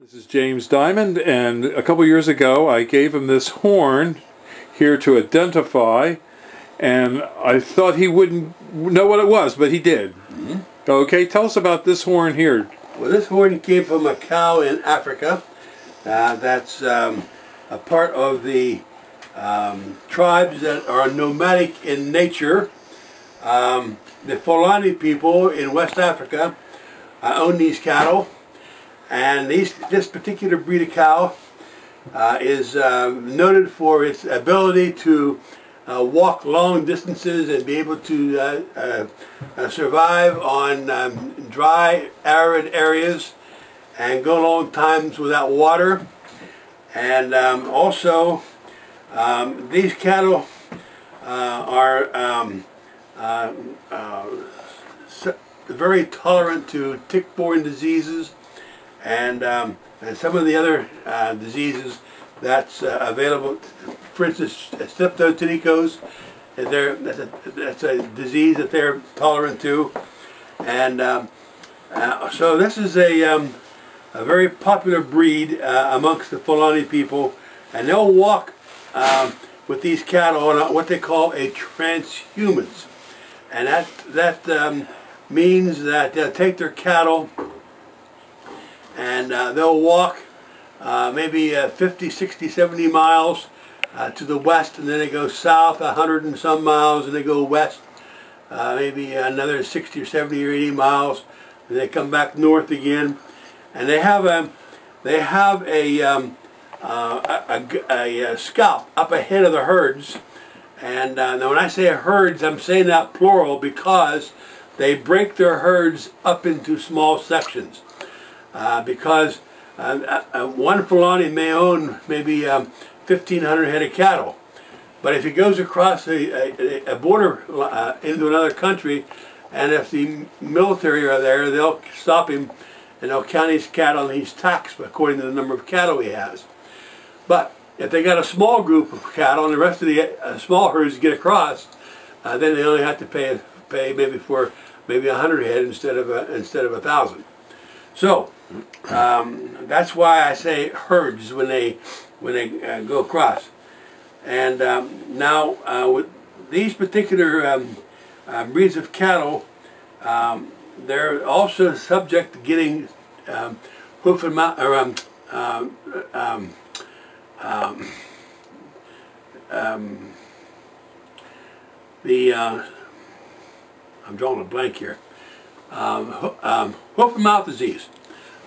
This is James Diamond, and a couple years ago I gave him this horn here to identify, and I thought he wouldn't know what it was, but he did. Okay, tell us about this horn here. Well, this horn came from a cow in Africa. That's a part of the tribes that are nomadic in nature. The Fulani people in West Africa own these cattle. And this particular breed of cow is noted for its ability to walk long distances and be able to survive on dry, arid areas and go long times without water. And also, these cattle are very tolerant to tick-borne diseases and some of the other diseases that's available. For instance, streptococcus, that's a disease that they're tolerant to. And so this is a very popular breed amongst the Fulani people, and they'll walk with these cattle on what they call a transhumance. And that means that they'll take their cattle and they'll walk maybe 50, 60, 70 miles to the west, and then they go south 100 and some miles, and they go west maybe another 60 or 70 or 80 miles, and they come back north again. And they have a scalp up ahead of the herds. And now when I say herds, I'm saying that plural because they break their herds up into small sections. Because one Fulani may own maybe 1,500 head of cattle, but if he goes across a border into another country, and if the military are there, they'll stop him and they'll count his cattle, and he's taxed according to the number of cattle he has. But if they got a small group of cattle and the rest of the small herds get across, then they only have to pay maybe for 100 head instead of 1,000. So that's why I say herds when they go across. And now with these particular breeds of cattle, they're also subject to getting hoof and mouth, or I'm drawing a blank here. Hoof and mouth disease.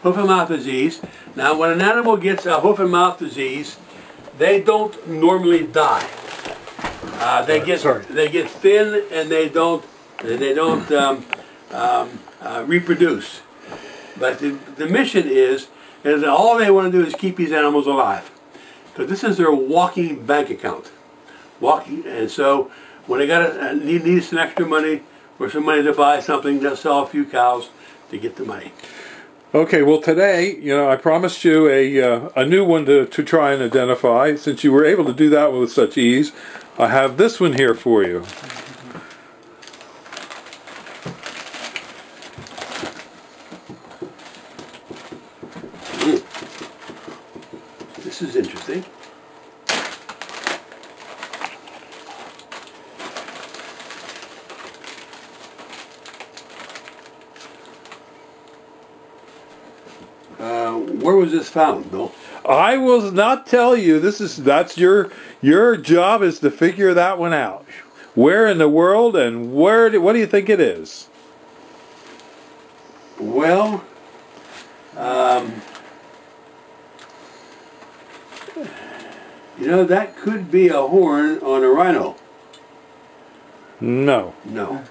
Hoof and mouth disease. Now, when an animal gets a hoof and mouth disease, they don't normally die. They get thin, and they don't reproduce. But the mission is that all they want to do is keep these animals alive. So this is their walking bank account. And so when they need some extra money or some money to buy something, they'll sell a few cows to get the money. Okay, well today, I promised you a new one to try and identify. Since you were able to do that with such ease, I have this one here for you. This is interesting. Where was this found, Bill? I will not tell you. That's your job is to figure that one out. Where in the world, and what do you think it is? Well, that could be a horn on a rhino. No. No.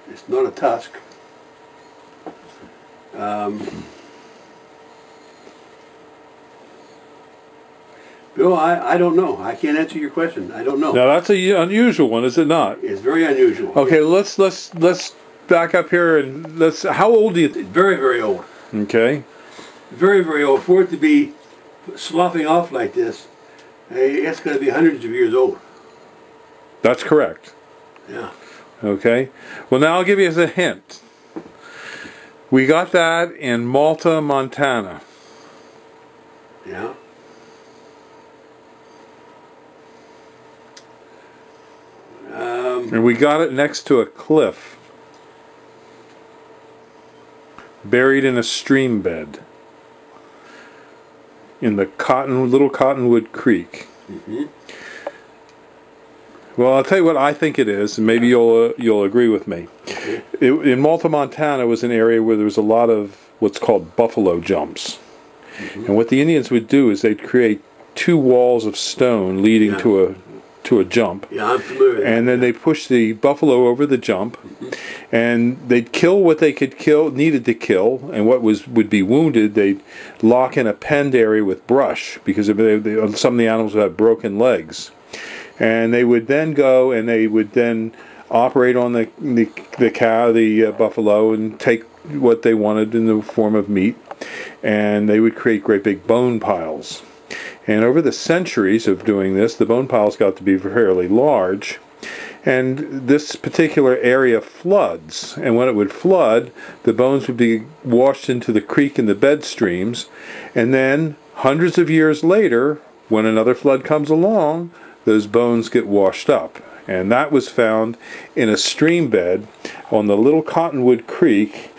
It's not a tusk. Bill, I don't know. I can't answer your question. I don't know. Now that's an unusual one, is it not? It's very unusual. Okay, let's back up here and how old do you think? Very, very old. Okay. Very, very old. For it to be sloughing off like this, it's going to be hundreds of years old. That's correct. Yeah. Okay? Well, now I'll give you as a hint. We got that in Malta, Montana. Yeah. And we got it next to a cliff, buried in a stream bed in the Little Cottonwood Creek. Mm-hmm. Well, I'll tell you what I think it is, and maybe you'll agree with me. In Malta, Montana, was an area where there was a lot of what's called buffalo jumps. Mm-hmm. And what the Indians would do is they'd create two walls of stone leading to a jump. Yeah, I'm familiar with that. And then they push the buffalo over the jump, and they'd kill what they could kill, needed to kill, and what would be wounded, they'd lock in a penned area with brush, because some of the animals would have broken legs. And they would then go and they would then operate on the cow, the buffalo, and take what they wanted in the form of meat, and they would create great big bone piles. And over the centuries of doing this, the bone piles got to be fairly large, and this particular area floods. And when it would flood, the bones would be washed into the creek and the bed streams, and then hundreds of years later, when another flood comes along, those bones get washed up. And that was found in a stream bed on the Little Cottonwood Creek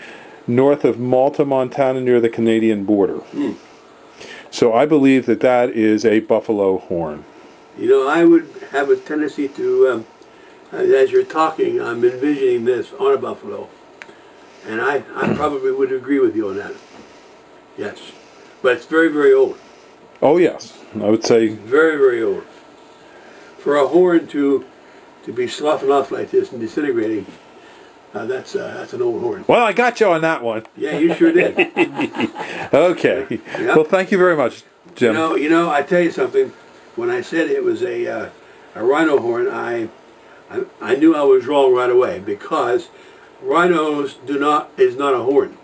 north of Malta, Montana, near the Canadian border. Mm. So I believe that that is a buffalo horn. You know, I would have a tendency to, as you're talking, I'm envisioning this on a buffalo. And I probably would agree with you on that. Yes. But it's very, very old. Oh, yes. I would say... Very, very old. For a horn to be sloughing off like this and disintegrating, that's an old horn. Well, I got you on that one. Yeah, you sure did. Okay. Yeah. Well, thank you very much, Jim. You know, I tell you something. When I said it was a rhino horn, I knew I was wrong right away, because rhinos is not a horn.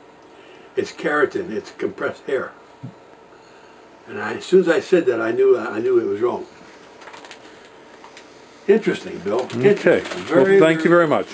It's keratin. It's compressed hair. And as soon as I said that, I knew it was wrong. Interesting, Bill. Okay. Well, thank you very much.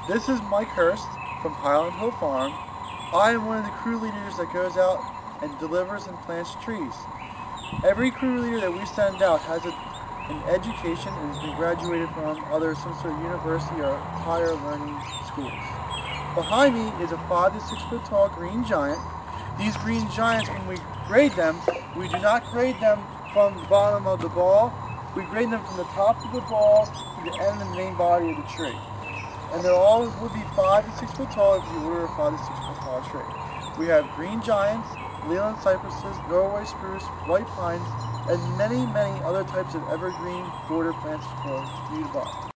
This is Mike Hurst from Highland Hill Farm. I am one of the crew leaders that goes out and delivers and plants trees. Every crew leader that we send out has an education and has been graduated from either some sort of university or higher learning schools. Behind me is a 5 to 6 foot tall green giant. These green giants, when we grade them, we do not grade them from the bottom of the ball. We grade them from the top of the ball to the end of the main body of the tree. And they all would be 5 to 6 foot tall if you order a 5 to 6 foot tall tree. We have green giants, Leland cypresses, Norway spruce, white pines, and many, many other types of evergreen border plants for you to buy.